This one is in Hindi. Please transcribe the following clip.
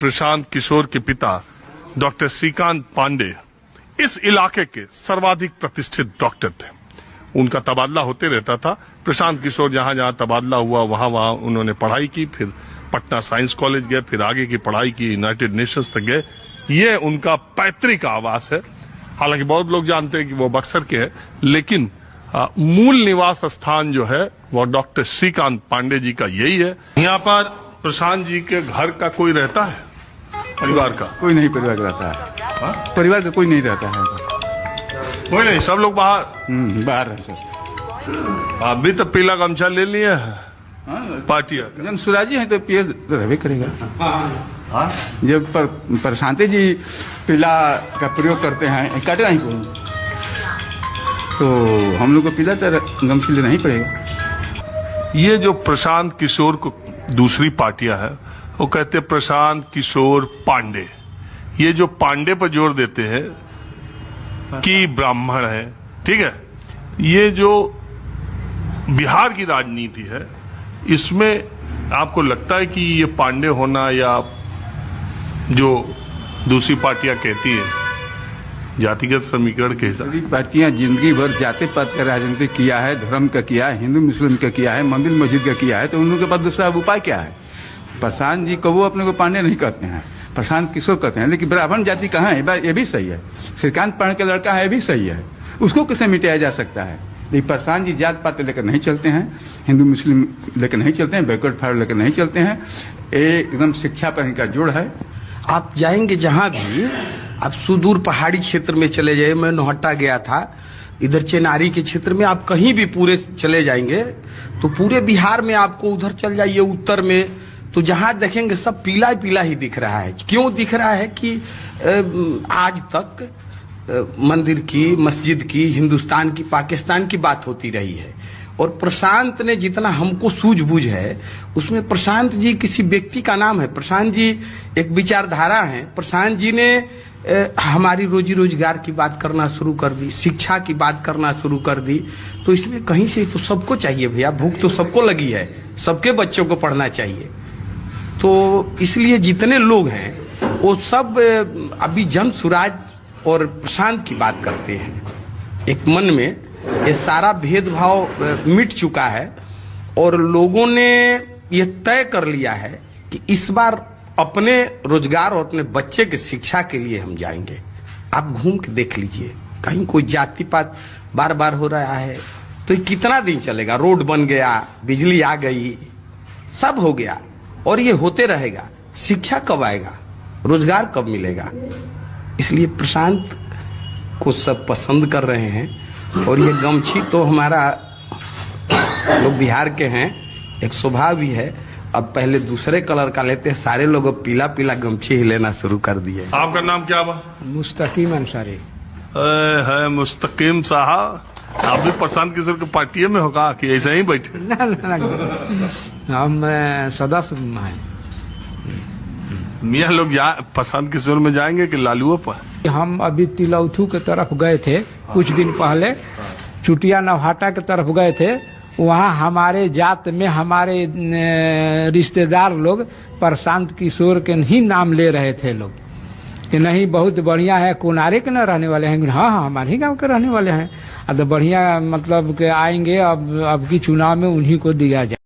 प्रशांत किशोर के पिता डॉक्टर श्रीकांत पांडे इस इलाके के सर्वाधिक प्रतिष्ठित डॉक्टर थे। उनका तबादला होते रहता था। प्रशांत किशोर जहां जहां तबादला हुआ वहां वहां उन्होंने पढ़ाई की, फिर पटना साइंस कॉलेज गए, फिर आगे की पढ़ाई की, यूनाइटेड नेशंस तक गए। ये उनका पैतृक आवास है। हालांकि बहुत लोग जानते हैं कि वो बक्सर के हैं, लेकिन मूल निवास स्थान जो है वो डॉक्टर श्रीकांत पांडे जी का यही है। यहाँ पर प्रशांत जी के घर का कोई रहता है? परिवार का कोई नहीं परिवार रहता है। हाँ? परिवार का कोई नहीं रहता है। कोई नहीं, सब लोग बाहर बाहर है सब। आप भी तो पीला गमछा ले लिए है पार्टिया का। जन सुराजी है तो पियर तो रहबे करेगा। हाँ? जब प्रशांति जी पीला का प्रयोग करते हैं, काटे नहीं को, तो हम लोग को पीला तो गमछी लेना ही पड़ेगा। ये जो प्रशांत किशोर को दूसरी पार्टियां है वो कहते हैं प्रशांत किशोर पांडे। ये जो पांडे पर जोर देते हैं कि ब्राह्मण है, ठीक है। ये जो बिहार की राजनीति है इसमें आपको लगता है कि ये पांडे होना या जो दूसरी पार्टियां कहती है जातिगत समीकरण के हिसाब? सभी पार्टियां जिंदगी भर जाति पात का राजनीति किया है, धर्म का किया है, हिंदू मुस्लिम का किया है, मंदिर मस्जिद का किया है, तो उन लोगों के पास दूसरा उपाय क्या है? प्रशांत जी को वो अपने को पांडे नहीं कहते हैं, प्रशांत किशोर कहते हैं। लेकिन ब्राह्मण जाति कहाँ है? ये भी सही है। श्रीकांत पांडे का लड़का है, ये भी सही है। उसको कैसे मिटाया जा सकता है? लेकिन प्रशांत जी जात पात लेकर नहीं चलते हैं, हिंदू मुस्लिम लेकर नहीं चलते हैं, बैकवर्ड फॉरवर्ड लेकर नहीं चलते हैं। एकदम शिक्षा पर इनका जोड़ है। आप जाएंगे जहां भी, आप सुदूर पहाड़ी क्षेत्र में चले जाइए। मैं नौहट्टा गया था, इधर चेनारी के क्षेत्र में आप कहीं भी पूरे चले जाएंगे तो पूरे बिहार में आपको उधर चल जाइए उत्तर में, तो जहां देखेंगे सब पीला पीला ही दिख रहा है। क्यों दिख रहा है कि आज तक मंदिर की, मस्जिद की, हिंदुस्तान की, पाकिस्तान की बात होती रही है। और प्रशांत ने जितना हमको सूझबूझ है उसमें प्रशांत जी किसी व्यक्ति का नाम है। प्रशांत जी एक विचारधारा है। प्रशांत जी ने हमारी रोजी रोजगार की बात करना शुरू कर दी, शिक्षा की बात करना शुरू कर दी। तो इसमें कहीं से तो सबको चाहिए भैया, भूख तो सबको लगी है, सबके बच्चों को पढ़ना चाहिए। तो इसलिए जितने लोग हैं वो सब अभी जन सुराज और प्रशांत की बात करते हैं। एक मन में ये सारा भेदभाव मिट चुका है और लोगों ने ये तय कर लिया है कि इस बार अपने रोजगार और अपने बच्चे के शिक्षा के लिए हम जाएंगे। आप घूम के देख लीजिए, कहीं कोई जाति पात बार बार हो रहा है तो ये कितना दिन चलेगा? रोड बन गया, बिजली आ गई, सब हो गया और ये होते रहेगा। शिक्षा कब आएगा? रोजगार कब मिलेगा? इसलिए प्रशांत को सब पसंद कर रहे हैं। और ये गमछी तो हमारा, लोग बिहार के हैं, एक स्वभाव भी है। अब पहले दूसरे कलर का लेते हैं, सारे लोग पीला पीला गमछी ही लेना शुरू कर दिए। आपका नाम क्या बा? मुस्तकीम अंसारी। है मुस्तकीम साहब, आप भी प्रशांत किशोर की पार्टी में होगा कि ऐसे ही बैठे? ना हम सदस्य हैं। मियाँ लोग प्रशांत किशोर में जाएंगे कि लालुओं पर? हम अभी तिलौथू के तरफ गए थे कुछ दिन पहले, चुटिया नौहाटा के तरफ गए थे। वहाँ हमारे जात में हमारे रिश्तेदार लोग प्रशांत किशोर के ही नाम ले रहे थे लोग कि नहीं बहुत बढ़िया है, कोनारे के न रहने वाले हैं। हाँ हाँ, हमारे ही गांव के रहने वाले हैं। अब तो बढ़िया, मतलब कि आएंगे, अब की चुनाव में उन्हीं को दिया जाए।